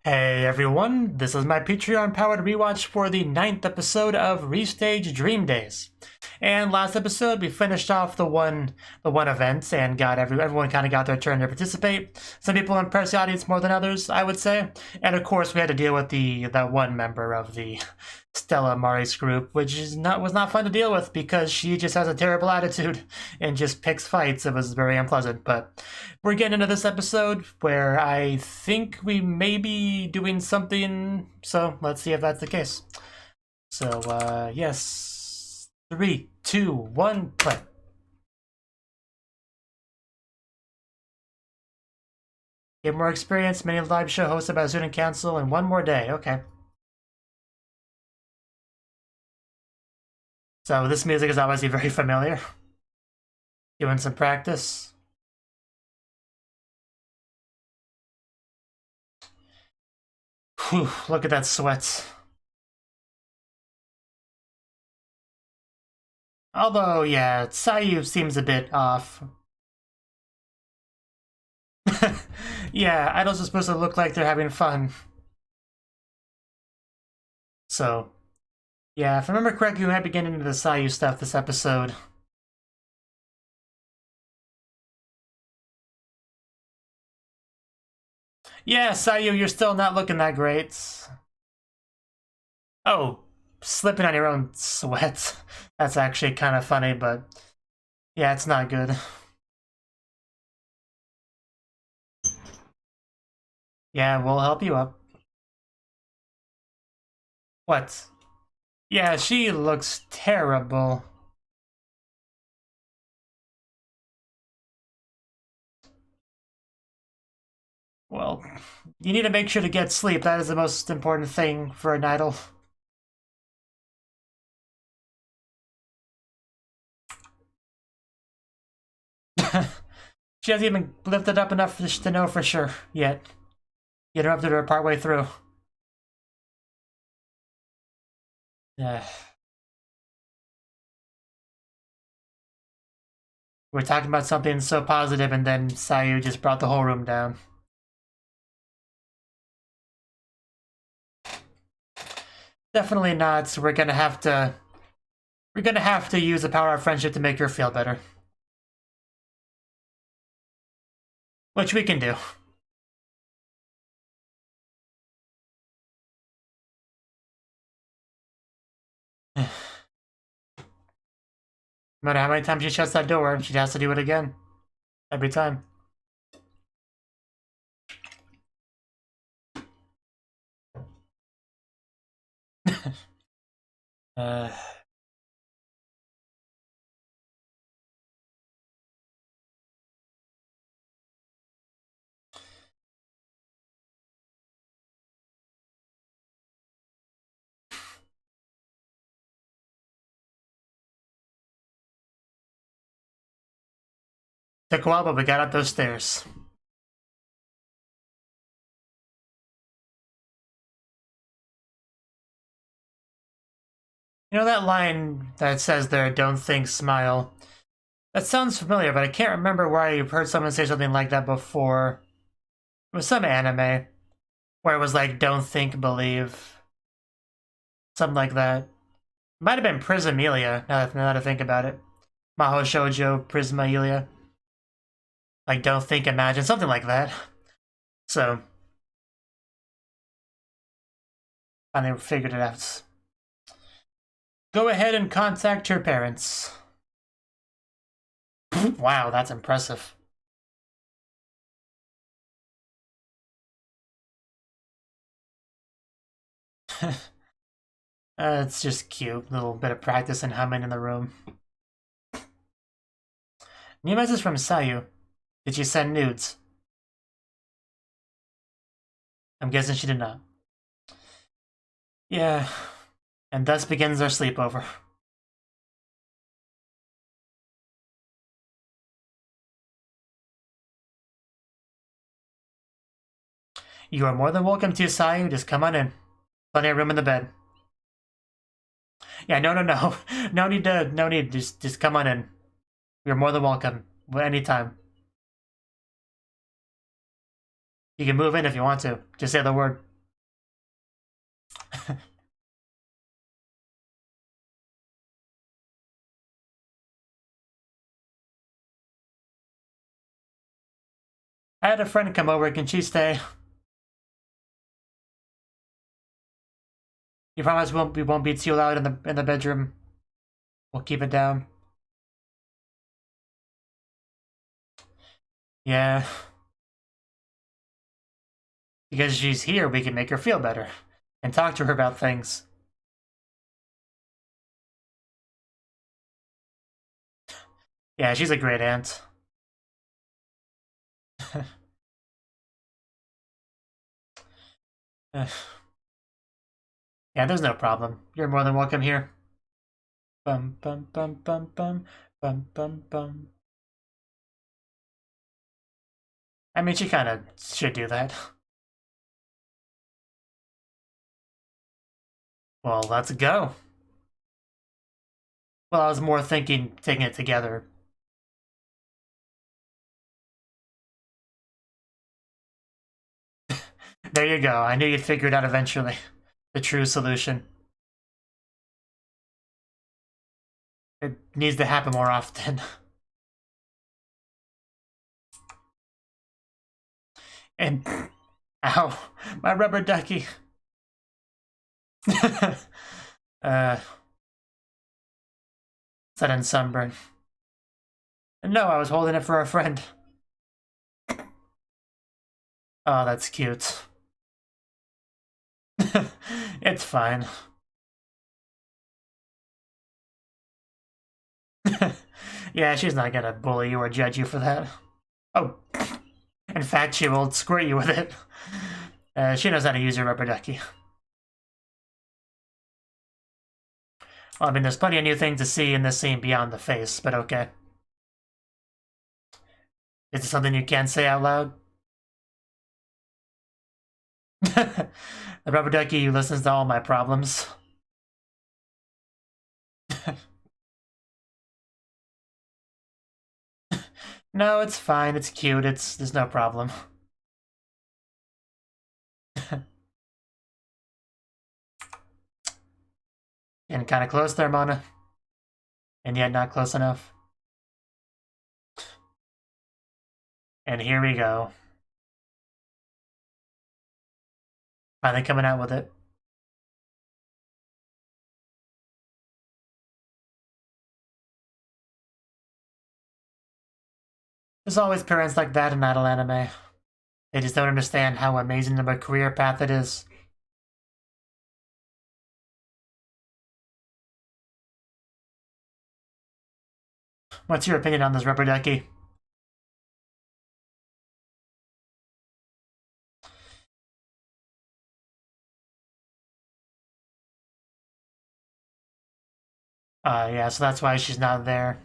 Hey everyone, this is my Patreon-powered rewatch for the 9th episode of Restage Dream Days. And last episode, we finished off the one event and got everyone kind of got their turn to participate. Some people impressed the audience more than others, I would say. And of course, we had to deal with that one member of the Stella Maris group, which was not fun to deal with because she just has a terrible attitude and just picks fights. It was very unpleasant. But we're getting into this episode where I think we may be doing something. So let's see if that's the case. So yes. 3, 2, 1, play. Get more experience, mini live show hosted by student council, and one more day. Okay. So this music is obviously very familiar. Doing some practice. Whew, look at that sweat. Although, yeah, Sayu seems a bit off. Yeah, idols are supposed to look like they're having fun. So, yeah, if I remember correctly, we might be getting into the Sayu stuff this episode. Yeah, Sayu, you're still not looking that great. Oh, slipping on your own sweat. That's actually kind of funny, but yeah, it's not good. Yeah, we'll help you up. What? Yeah, she looks terrible. Well, you need to make sure to get sleep. That is the most important thing for an idol. She hasn't even lifted up enough to know for sure yet. You interrupted her partway through. We're talking about something so positive, and then Sayu just brought the whole room down. Definitely not. We're gonna have to use the power of friendship to make her feel better. Which we can do. No matter how many times she shuts that door, she has to do it again. Every time. Took a while, but we got up those stairs. You know that line that says there, "Don't think, smile"? That sounds familiar, but I can't remember where I've heard someone say something like that before. It was some anime where it was like, "Don't think, believe." Something like that. Might have been Prismaelia, now that I think about it. Maho Shoujo, Prismaelia. Like, don't think, imagine, something like that. So, finally figured it out. Go ahead and contact your parents. Wow, that's impressive. It's just cute. A little bit of practice and humming in the room. New message from Sayu. Did she send nudes? I'm guessing she did not. Yeah. And thus begins our sleepover. You are more than welcome to, Sayu. Just come on in. Plenty of room in the bed. Yeah, no. No need. Just come on in. You're more than welcome. Anytime. You can move in if you want to. Just say the word. I had a friend come over. Can she stay? You promise we won't be too loud in the bedroom? We'll keep it down. Yeah. Because she's here, we can make her feel better. And talk to her about things. Yeah, she's a great aunt. Yeah, there's no problem. You're more than welcome here. Bum bum bum bum bum bum bum bum. I mean, she kind of should do that. Well, let's go. Well, I was more thinking taking it together. There you go. I knew you'd figure it out eventually. The true solution. It needs to happen more often. And... Ow. My rubber ducky. Sudden sunburn. No, I was holding it for a friend. Oh, that's cute. It's fine. Yeah, she's not gonna bully you or judge you for that. Oh, in fact, she will squirt you with it. She knows how to use her rubber ducky. Well, I mean, there's plenty of new things to see in this scene beyond the face, but okay. Is it something you can't say out loud? The rubber ducky listens to all my problems. No, it's fine. It's cute. There's no problem. And kind of close there, Mona. And yet not close enough. And here we go. Finally coming out with it. There's always parents like that in idol anime. They just don't understand how amazing of a career path it is. What's your opinion on this rubber ducky? Yeah, so that's why she's not there.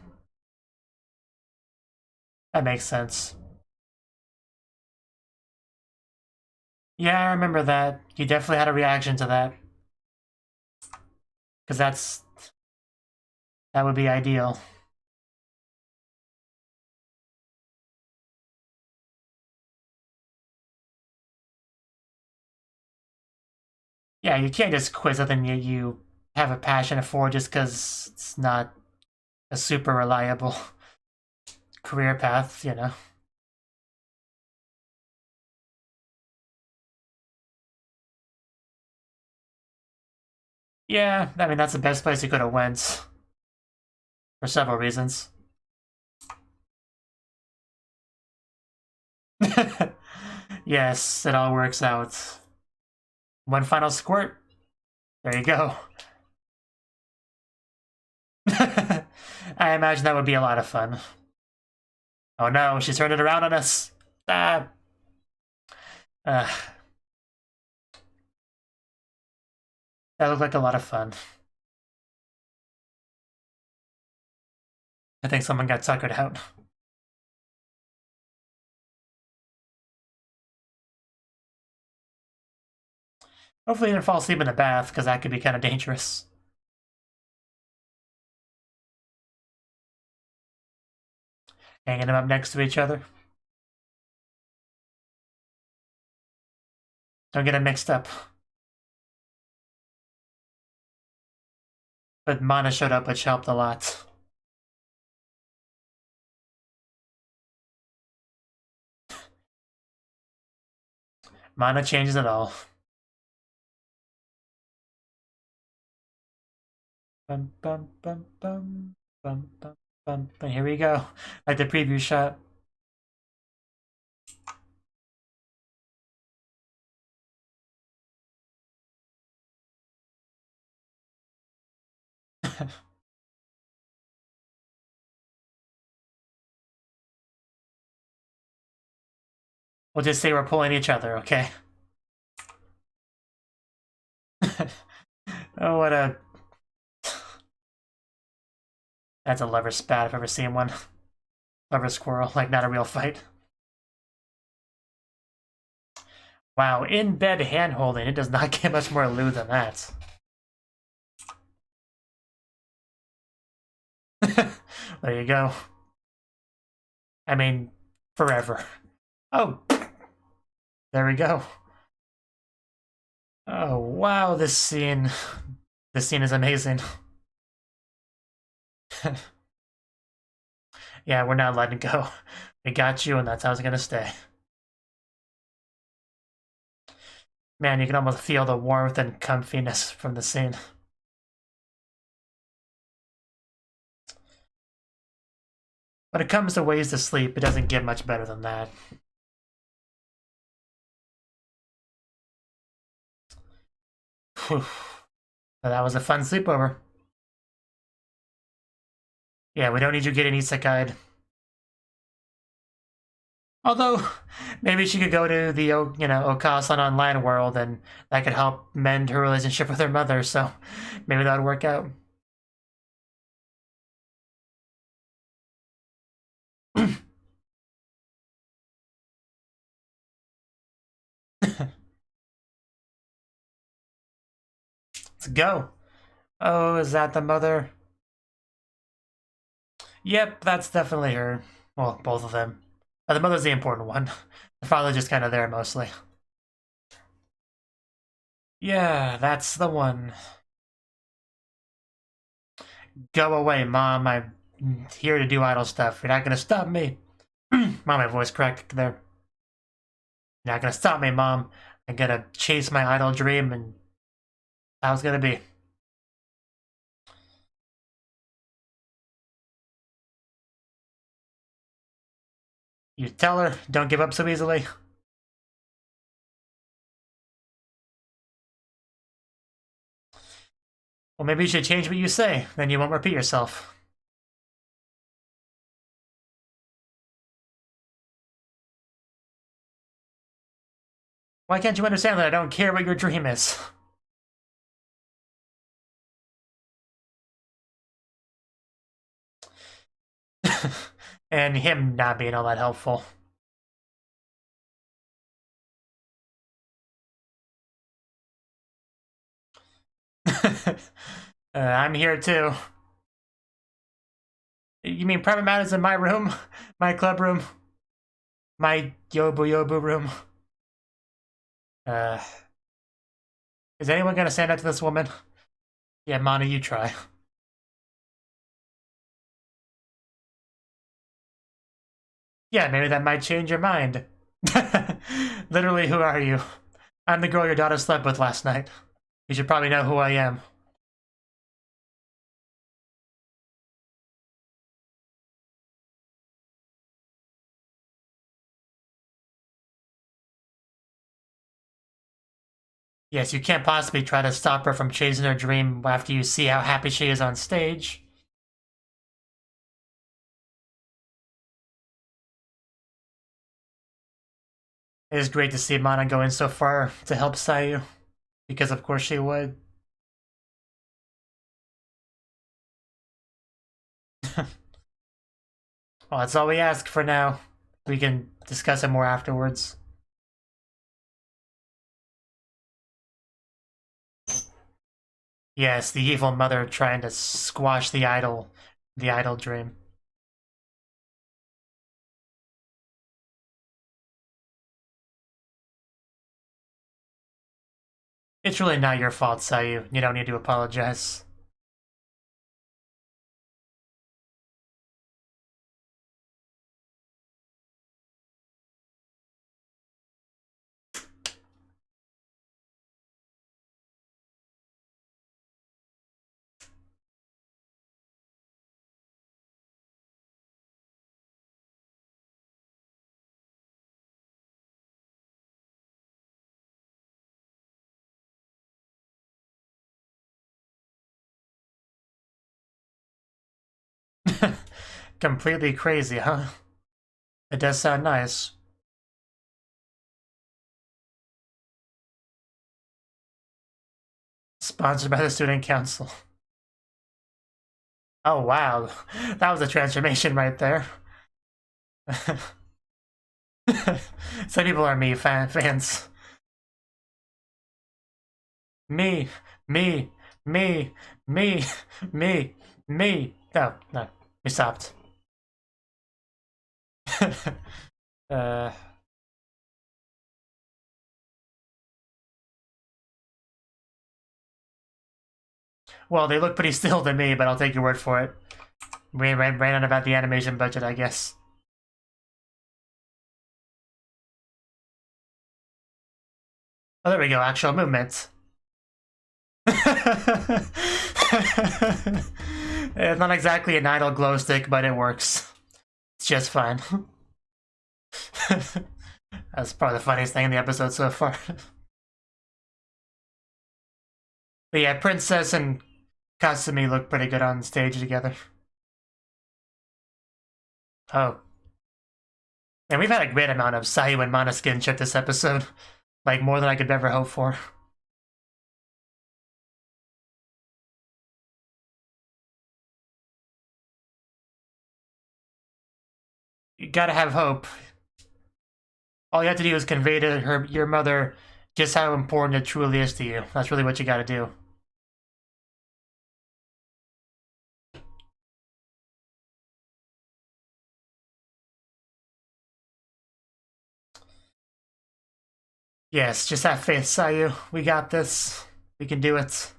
That makes sense. Yeah, I remember that. You definitely had a reaction to that. Because that would be ideal. Yeah, you can't just quit something you have a passion for just because it's not a super reliable career path, you know. Yeah, I mean, that's the best place you could have went. For several reasons. Yes, it all works out. One final squirt. There you go. I imagine that would be a lot of fun. Oh no, she's turned it around on us. Ah. That looked like a lot of fun. I think someone got suckered out. Hopefully you didn't fall asleep in the bath, because that could be kind of dangerous. Hanging them up next to each other. Don't get them mixed up. But Mana showed up, which helped a lot. Mana changes it all. Bum, bum, bum, bum, bum, bum, bum. And here we go. Like the preview shot. We'll just say we're pulling each other, okay? Oh, what a... That's a lover spat if I've ever seen one. Lover squirrel, like not a real fight. Wow, in bed hand-holding, it does not get much more lewd than that. There you go. I mean, forever. Oh! There we go. Oh, wow, this scene... This scene is amazing. Yeah, we're not letting go. We got you, and that's how it's gonna stay. Man, you can almost feel the warmth and comfiness from the scene. When it comes to ways to sleep, it doesn't get much better than that. Whew. So that was a fun sleepover. Yeah, we don't need you getting isekai'd. Although, maybe she could go to the, Okasan online world, and that could help mend her relationship with her mother, so maybe that would work out. Let's go. Oh, is that the mother? Yep, that's definitely her. Well, both of them. The mother's the important one. The father's just kind of there mostly. Yeah, that's the one. Go away, Mom. I'm here to do idle stuff. You're not gonna stop me. Mom, my voice cracked there. You're not gonna stop me, Mom. I'm gonna chase my idle dream, and how it's gonna be. You tell her, don't give up so easily. Well, maybe you should change what you say, then you won't repeat yourself. Why can't you understand that I don't care what your dream is? And him not being all that helpful. I'm here too. You mean private matters in my room? My club room? My yobu room? Is anyone gonna stand up to this woman? Yeah, Mana, you try. Yeah, maybe that might change your mind. Literally, who are you? I'm the girl your daughter slept with last night. You should probably know who I am. Yes, you can't possibly try to stop her from chasing her dream after you see how happy she is on stage. It is great to see Mana going so far to help Sayu, because of course she would. Well, that's all we ask for now. We can discuss it more afterwards. Yes, the evil mother trying to squash the idol dream. It's really not your fault, Sayu. You don't need to apologize. Completely crazy, huh? It does sound nice. Sponsored by the Student Council. Oh, wow. That was a transformation right there. Some people are me fans. Me, me, me, me, me, me. No, no, we stopped. uh, well, they look pretty still to me, but I'll take your word for it. We ran out about the animation budget, I guess. Oh, there we go, actual movement. It's not exactly an idle glow stick, but it works. It's just fine. That's probably the funniest thing in the episode so far. But yeah, Princess and Kasumi look pretty good on stage together. Oh. And we've had a great amount of Sayu and Mana skinship this episode. Like, more than I could ever hope for. You gotta have hope. All you have to do is convey to your mother just how important it truly is to you. That's really what you gotta do. Yes, just have faith, Sayu. We got this. We can do it.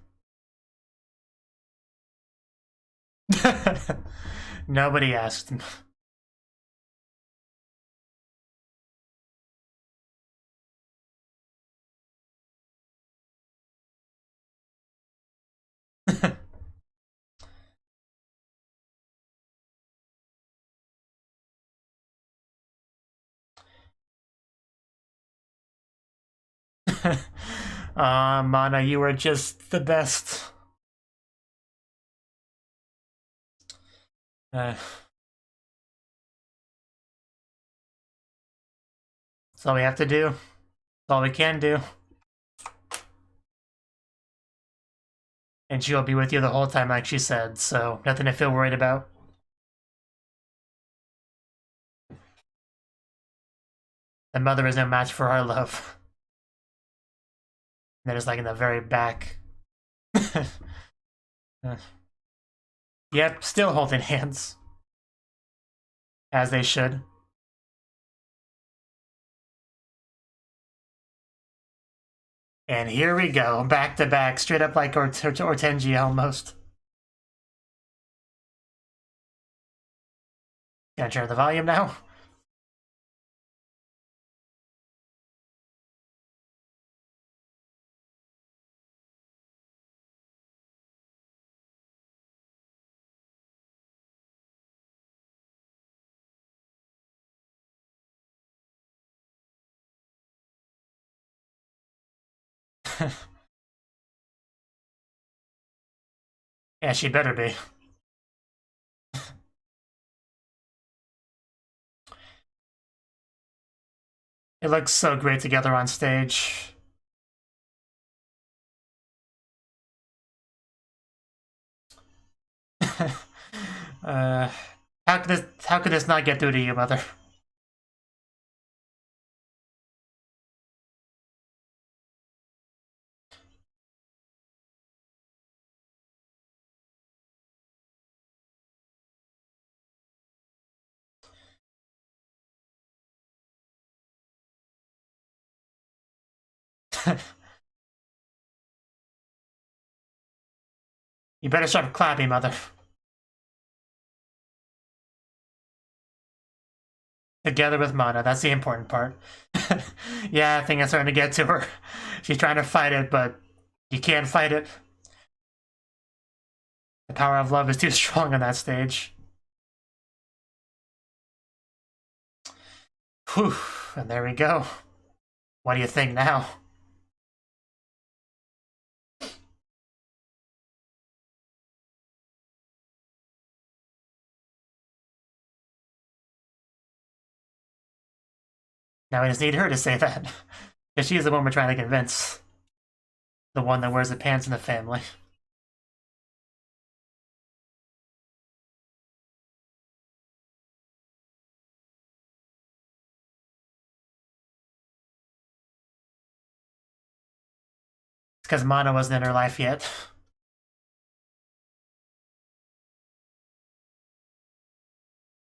Nobody asked. Mana, you were just the best. That's all we have to do. That's all we can do. And she'll be with you the whole time, like she said, so nothing to feel worried about. The mother is no match for our love. And it's like in the very back. Yep, still holding hands. As they should. And here we go, back to back, straight up like Hortensia almost. Can I turn the volume now? Yeah, she better be. It looks so great together on stage. How could this not get through to you, mother? You better start clapping, mother. Together with Mana, that's the important part. Yeah, I think I'm starting to get to her. She's trying to fight it, but you can't fight it. The power of love is too strong on that stage. Whew, and there we go. What do you think now? Now we just need her to say that. Because she's the one we're trying to convince. The one that wears the pants in the family. It's because Mana wasn't in her life yet.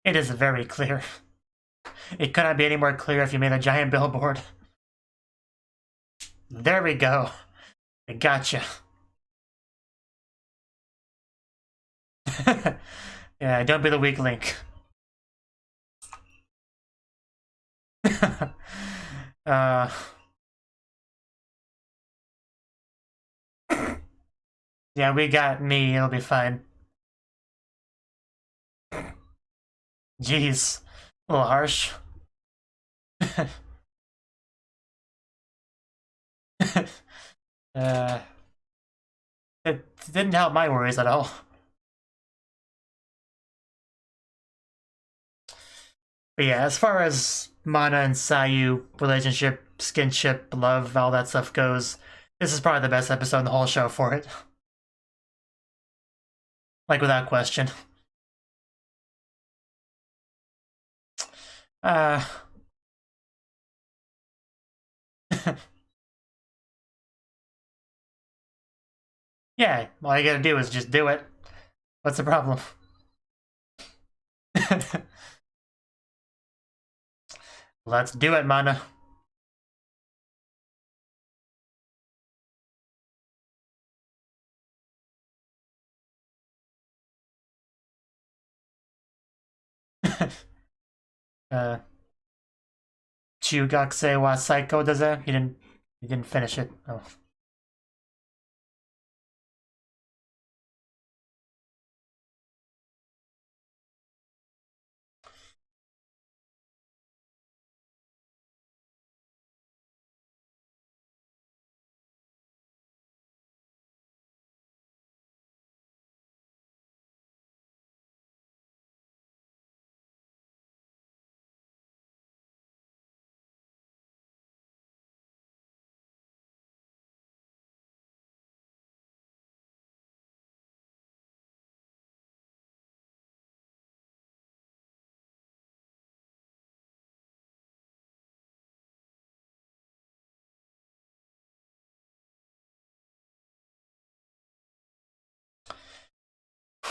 It is very clear. It could not be any more clear if you made a giant billboard. There we go. I gotcha. Yeah, don't be the weak link. Yeah, we got me. It'll be fine. Jeez. A little harsh. It didn't help my worries at all. But yeah, as far as Mana and Sayu relationship, skinship, love, all that stuff goes, this is probably the best episode in the whole show for it. Like, without question. Yeah, all you gotta do is just do it. What's the problem? Let's do it, Mana. Chugakse wa Saiko does that? He didn't finish it. Oh.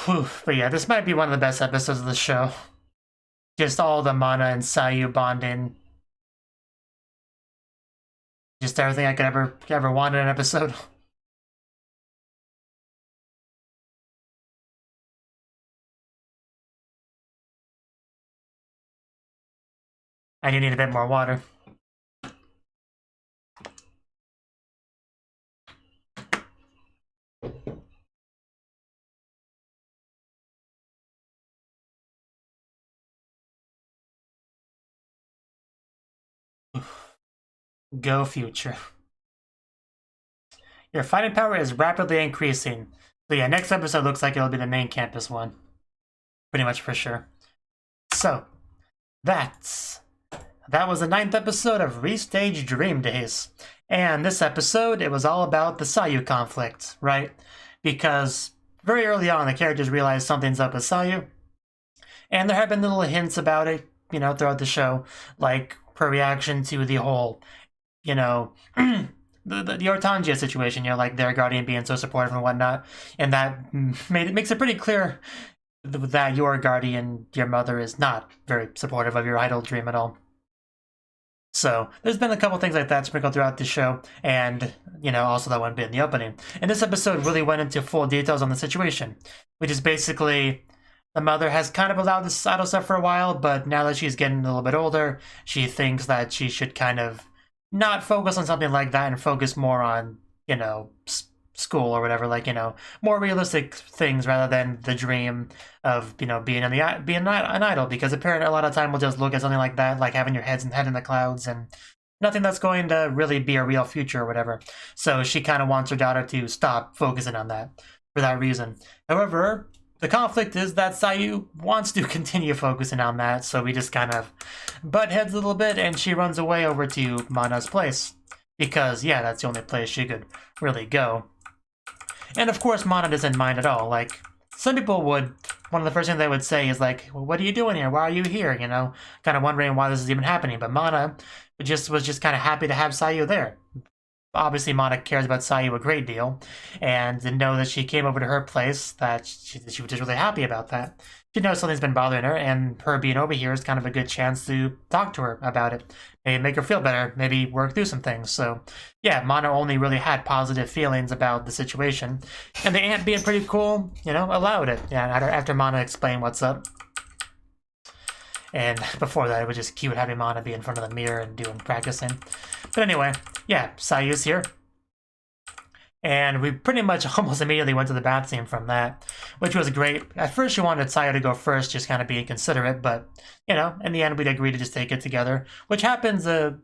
Whew, but yeah, this might be one of the best episodes of the show. Just all the Mana and Sayu bonding. Just everything I could ever want in an episode. I do need a bit more water. Go future. Your fighting power is rapidly increasing. So yeah, next episode looks like it'll be the main campus one. Pretty much for sure. So, that was the 9th episode of Restage Dream Days. And this episode, it was all about the Sayu conflict, right? Because very early on, the characters realized something's up with Sayu. And there have been little hints about it, throughout the show. Like her reaction to the whole, the Ortangia situation, like their guardian being so supportive and whatnot. And that makes it pretty clear that your guardian, your mother, is not very supportive of your idol dream at all. So there's been a couple things like that sprinkled throughout the show, and also that one bit in the opening. And this episode really went into full details on the situation, which is basically the mother has kind of allowed this idol stuff for a while, but now that she's getting a little bit older, she thinks that she should kind of not focus on something like that and focus more on school or whatever, more realistic things rather than the dream of being an idol, because a parent a lot of time will just look at something like that, like having your head in the clouds, and nothing that's going to really be a real future or whatever. So she kind of wants her daughter to stop focusing on that for that reason. However, the conflict is that Sayu wants to continue focusing on that, so we just kind of butt heads a little bit, and she runs away over to Mana's place. Because, yeah, that's the only place she could really go. And of course, Mana doesn't mind at all. Like, some people would, one of the first things they would say is like, well, what are you doing here? Why are you here? You know, kind of wondering why this is even happening. But Mana was just kind of happy to have Sayu there. Obviously, Mana cares about Sayu a great deal, and to know that she came over to her place, that she was just really happy about that. She knows something's been bothering her, and her being over here is kind of a good chance to talk to her about it. Maybe make her feel better, maybe work through some things. So, yeah, Mana only really had positive feelings about the situation. And the aunt being pretty cool, you know, allowed it. Yeah, after Mana explained what's up. And before that, it was just cute having Mana be in front of the mirror and practicing. But anyway, yeah, Sayu's here. And we pretty much almost immediately went to the bath scene from that, which was great. At first, she wanted Sayu to go first, just kind of being considerate, but, you know, in the end, we'd agreed to just take it together, which happens a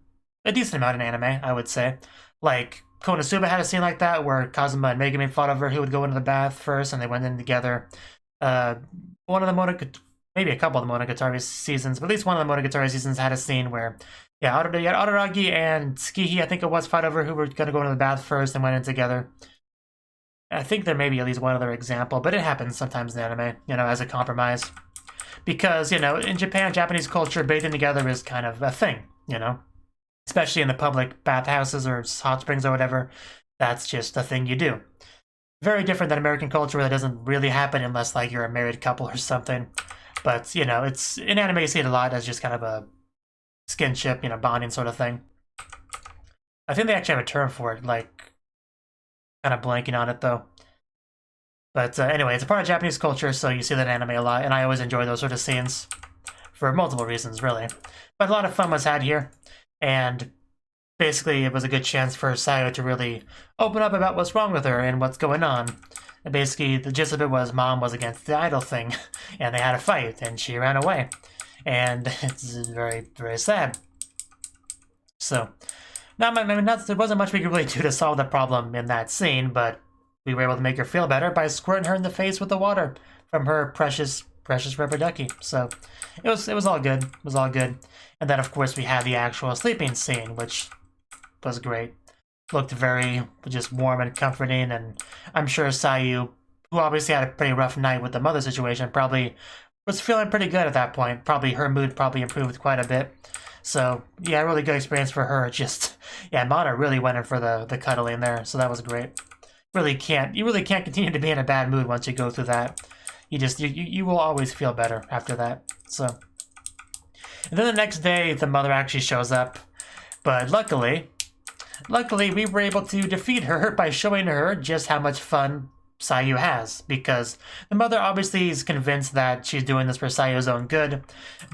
decent amount in anime, I would say. Like, Konosuba had a scene like that, where Kazuma and Megumi fought over who would go into the bath first, and they went in together. One of the maybe a couple of the Monogatari seasons, but at least one of the Monogatari seasons had a scene where, yeah, you had Araragi and Tsukihi, I think it was, fought over who were going to go into the bath first and went in together. I think there may be at least one other example, but it happens sometimes in anime, you know, as a compromise. Because, you know, in Japan, Japanese culture, bathing together is kind of a thing, you know? Especially in the public bathhouses or hot springs or whatever, that's just a thing you do. Very different than American culture, where that doesn't really happen unless, like, you're a married couple or something. But, you know, it's in anime you see it a lot as just kind of a skinship, you know, bonding sort of thing. I think they actually have a term for it, like, kind of blanking on it, though. But anyway, it's a part of Japanese culture, so you see that in anime a lot, and I always enjoy those sort of scenes for multiple reasons, really. But a lot of fun was had here, and basically it was a good chance for Sayu to really open up about what's wrong with her and what's going on. And basically, the gist of it was Mom was against the idol thing, and they had a fight, and she ran away. And it's very, very sad. So, there wasn't much we could really do to solve the problem in that scene, but we were able to make her feel better by squirting her in the face with the water from her precious rubber ducky. So, it was all good. It was all good. And then, of course, we had the actual sleeping scene, which was great. Looked very just warm and comforting, and I'm sure Sayu, who obviously had a pretty rough night with the mother situation, probably was feeling pretty good at that point. Probably her mood probably improved quite a bit. So, yeah, really good experience for her. Just, yeah, Mana really went in for the cuddling there, so that was great. You really can't continue to be in a bad mood once you go through that. You will always feel better after that. So, and then the next day, the mother actually shows up, but luckily, we were able to defeat her by showing her just how much fun Sayu has, because the mother obviously is convinced that she's doing this for Sayu's own good,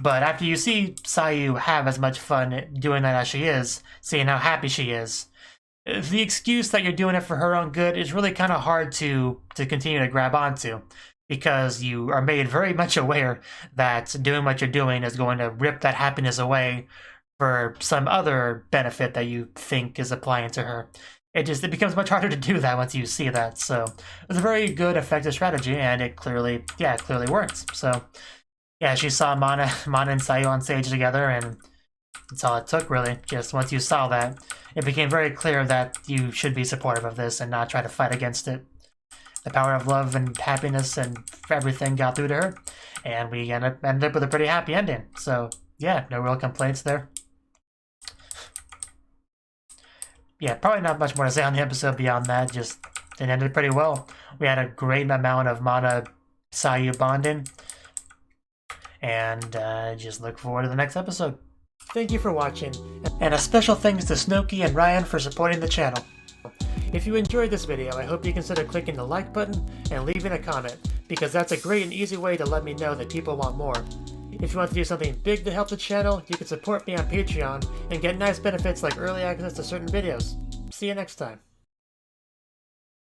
but after you see Sayu have as much fun doing that as she is, seeing how happy she is, the excuse that you're doing it for her own good is really kind of hard to continue to grab onto, because you are made very much aware that doing what you're doing is going to rip that happiness away for some other benefit that you think is applying to her. It becomes much harder to do that once you see that. So it was a very good, effective strategy, and it clearly worked. So yeah, she saw Mana and Sayu on stage together, and that's all it took, really. Just once you saw that, it became very clear that you should be supportive of this and not try to fight against it. The power of love and happiness and everything got through to her, and we ended up with a pretty happy ending. So yeah, no real complaints there. Yeah, probably not much more to say on the episode beyond that. Just, it ended pretty well. We had a great amount of Mana-Sayu bonding. And just look forward to the next episode. Thank you for watching. And a special thanks to Cnouki and Ryan for supporting the channel. If you enjoyed this video, I hope you consider clicking the like button and leaving a comment, because that's a great and easy way to let me know that people want more. If you want to do something big to help the channel, you can support me on Patreon and get nice benefits like early access to certain videos. See you next time.